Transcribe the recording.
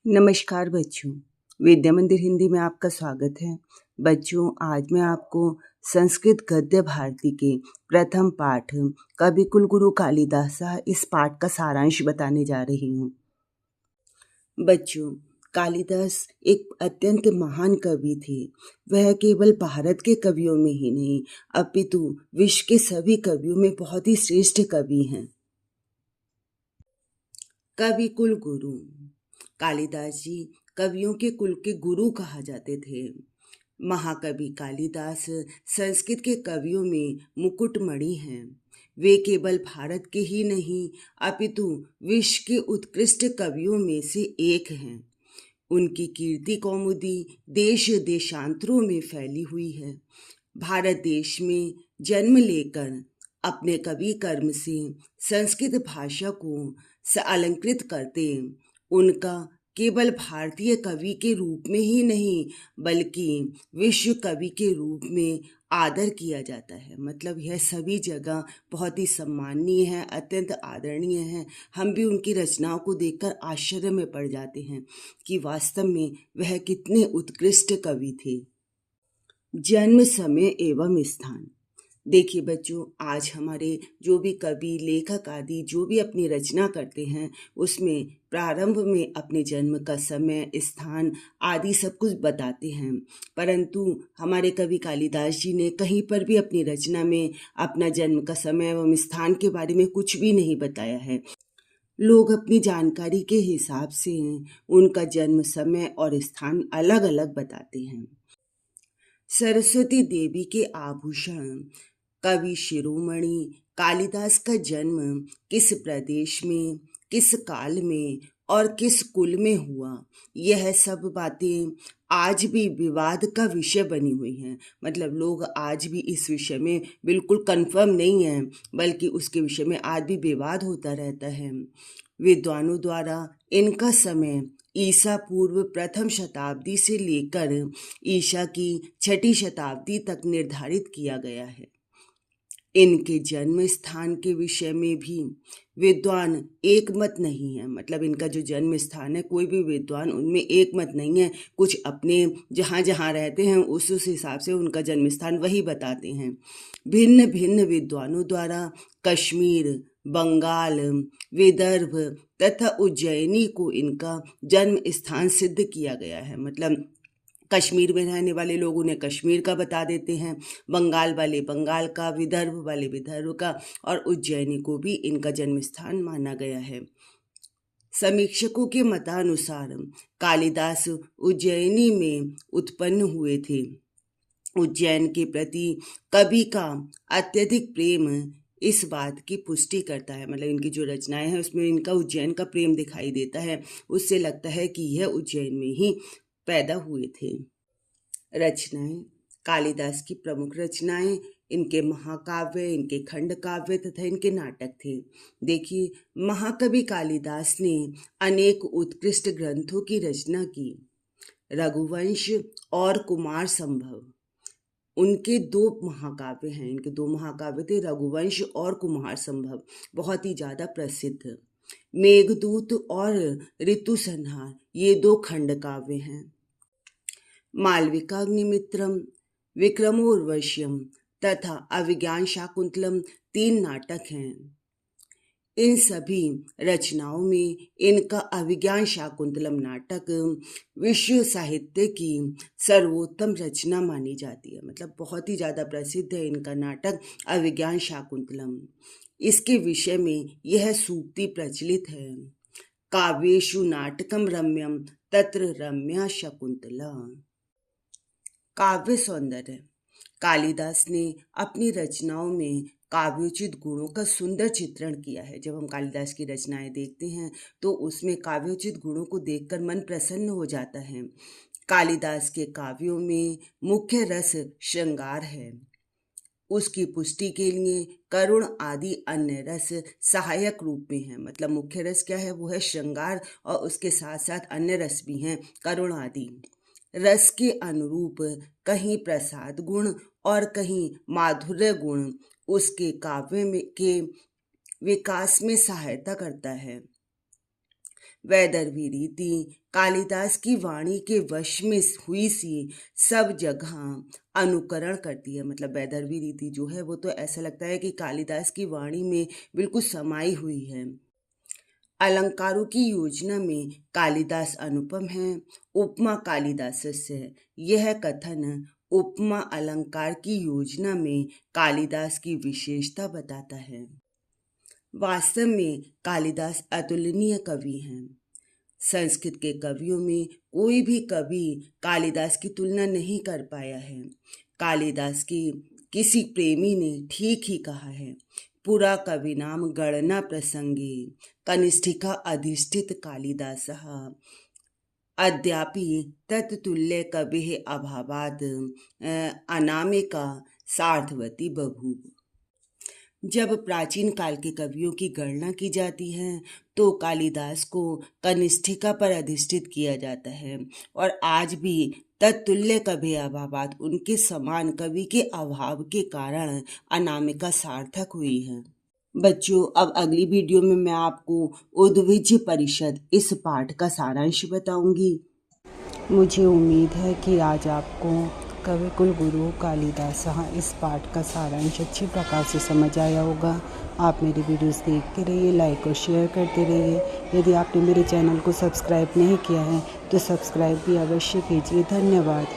नमस्कार बच्चों, विद्या मंदिर हिंदी में आपका स्वागत है। बच्चों, आज मैं आपको संस्कृत गद्य भारती के प्रथम पाठ कवि कुलगुरु कालिदास इस पाठ का सारांश बताने जा रही हूँ। बच्चों, कालिदास एक अत्यंत महान कवि थे। वह केवल भारत के कवियों में ही नहीं अपितु विश्व के सभी कवियों में बहुत ही श्रेष्ठ कवि हैं। कवि कुल गुरु कालिदास जी कवियों के कुल के गुरु कहा जाते थे। महाकवि कालिदास संस्कृत के कवियों में मुकुटमणि हैं। वे केवल भारत के ही नहीं अपितु विश्व के उत्कृष्ट कवियों में से एक हैं। उनकी कीर्ति कौमुदी देश देशांतरों में फैली हुई है। भारत देश में जन्म लेकर अपने कवि कर्म से संस्कृत भाषा को अलंकृत करते उनका केवल भारतीय कवि के रूप में ही नहीं बल्कि विश्व कवि के रूप में आदर किया जाता है। मतलब यह सभी जगह बहुत ही सम्माननीय है, अत्यंत आदरणीय है। हम भी उनकी रचनाओं को देखकर आश्चर्य में पड़ जाते हैं कि वास्तव में वह कितने उत्कृष्ट कवि थे। जन्म, समय एवं स्थान। देखिए बच्चों, आज हमारे जो भी कवि, लेखक आदि जो भी अपनी रचना करते हैं उसमें प्रारंभ में अपने जन्म का समय, स्थान आदि सब कुछ बताते हैं। परंतु हमारे कवि कालिदास जी ने कहीं पर भी अपनी रचना में अपना जन्म का समय एवं स्थान के बारे में कुछ भी नहीं बताया है। लोग अपनी जानकारी के हिसाब से उनका जन्म, समय और स्थान अलग अलग बताते हैं। सरस्वती देवी के आभूषण। कवि शिरोमणि कालिदास का जन्म किस प्रदेश में, किस काल में और किस कुल में हुआ, यह सब बातें आज भी विवाद का विषय बनी हुई हैं। मतलब लोग आज भी इस विषय में बिल्कुल कंफर्म नहीं हैं, बल्कि उसके विषय में आज भी विवाद होता रहता है। विद्वानों द्वारा इनका समय ईसा पूर्व प्रथम शताब्दी से लेकर ईसा की छठी शताब्दी तक निर्धारित किया गया है। इनके जन्म स्थान के विषय में भी विद्वान एक मत नहीं है। मतलब इनका जो जन्म स्थान है, कोई भी विद्वान उनमें एक मत नहीं है। कुछ अपने जहाँ जहाँ रहते हैं उस हिसाब से उनका जन्म स्थान वही बताते हैं। भिन्न भिन्न विद्वानों द्वारा कश्मीर, बंगाल, विदर्भ तथा उज्जैनी को इनका जन्म स्थान सिद्ध किया गया है। मतलब कश्मीर में रहने वाले लोग उन्हें कश्मीर का बता देते हैं, बंगाल वाले बंगाल का, विदर्भ वाले विदर्भ का और उज्जैनी को भी इनका जन्म स्थान माना गया है। समीक्षकों के मतानुसार कालिदास उज्जैनी में उत्पन्न हुए थे। उज्जैन के प्रति कवि का अत्यधिक प्रेम इस बात की पुष्टि करता है। मतलब इनकी जो रचनाएं हैं उसमें इनका उज्जैन का प्रेम दिखाई देता है। उससे लगता है कि यह उज्जैन में ही पैदा हुए थे। रचनाएं। कालिदास की प्रमुख रचनाएं इनके महाकाव्य, इनके खंड काव्य तथा इनके नाटक थे। देखिए, महाकवि कालिदास ने अनेक उत्कृष्ट ग्रंथों की रचना की। रघुवंश और कुमार संभव उनके दो महाकाव्य हैं। इनके दो महाकाव्य थे, रघुवंश और कुमार संभव, बहुत ही ज्यादा प्रसिद्ध। मेघदूत और ऋतु संहार ये दो खंड काव्य हैं। मालविकाग्निमित्रम, विक्रमोर्वश्यम तथा अभिज्ञान शाकुंतलम तीन नाटक हैं। इन सभी रचनाओं में इनका अभिज्ञान शाकुंतलम नाटक विश्व साहित्य की सर्वोत्तम रचना मानी जाती है। मतलब बहुत ही ज़्यादा प्रसिद्ध है इनका नाटक अभिज्ञान शाकुंतलम। इसके विषय में यह सूक्ति प्रचलित है, काव्येषु नाटकम रम्यम तत्र रम्या शकुंतला। काव्य सौंदर्य। कालिदास ने अपनी रचनाओं में काव्योचित गुणों का सुंदर चित्रण किया है। जब हम कालिदास की रचनाएं देखते हैं तो उसमें काव्योचित गुणों को देखकर मन प्रसन्न हो जाता है। कालिदास के काव्यों में मुख्य रस श्रृंगार है। उसकी पुष्टि के लिए करुण आदि अन्य रस सहायक रूप में है। मतलब मुख्य रस क्या है, वो है श्रृंगार, और उसके साथ साथ अन्य रस भी हैं, करुण आदि। रस के अनुरूप कहीं प्रसाद गुण और कहीं माधुर्य गुण उसके काव्य में के विकास में सहायता करता है। वैदर्भी रीति कालिदास की वाणी के वश में हुई सी सब जगह अनुकरण करती है। मतलब वैदर्भी रीति जो है वो तो ऐसा लगता है कि कालिदास की वाणी में बिल्कुल समाई हुई है। अलंकारों की योजना में कालिदास अनुपम है, उपमा कालिदासस्य है। यह कथन उपमा अलंकार की योजना में कालिदास की विशेषता बताता है। वास्तव में कालिदास अतुलनीय कवि हैं। संस्कृत के कवियों में कोई भी कवि कालिदास की तुलना नहीं कर पाया है। कालिदास की किसी प्रेमी ने ठीक ही कहा है, पुरा कवि नाम गणना प्रसंगे कनिष्ठिका अधिष्ठित कालिदासः अद्यापि तत्तुल्य कविः अभावाद अनामिका सार्थवती बभूव। जब प्राचीन काल के कवियों की गणना की जाती है तो कालिदास को कनिष्ठिका पर अधिष्ठित किया जाता है, और आज भी तत्तुल्य कवि अभावात उनके समान कवि के अभाव के कारण अनामिका सार्थक हुई है। बच्चों, अब अगली वीडियो में मैं आपको उद्भिज्ज परिषद इस पाठ का सारांश बताऊंगी। मुझे उम्मीद है कि आज आपको कवि कुलगुरु कालिदास इस पाठ का सारांश अच्छी प्रकार से समझ आया होगा। आप मेरी वीडियोस देखते रहिए, लाइक और शेयर करते रहिए। यदि आपने मेरे चैनल को सब्सक्राइब नहीं किया है तो सब्सक्राइब भी अवश्य कीजिए। धन्यवाद।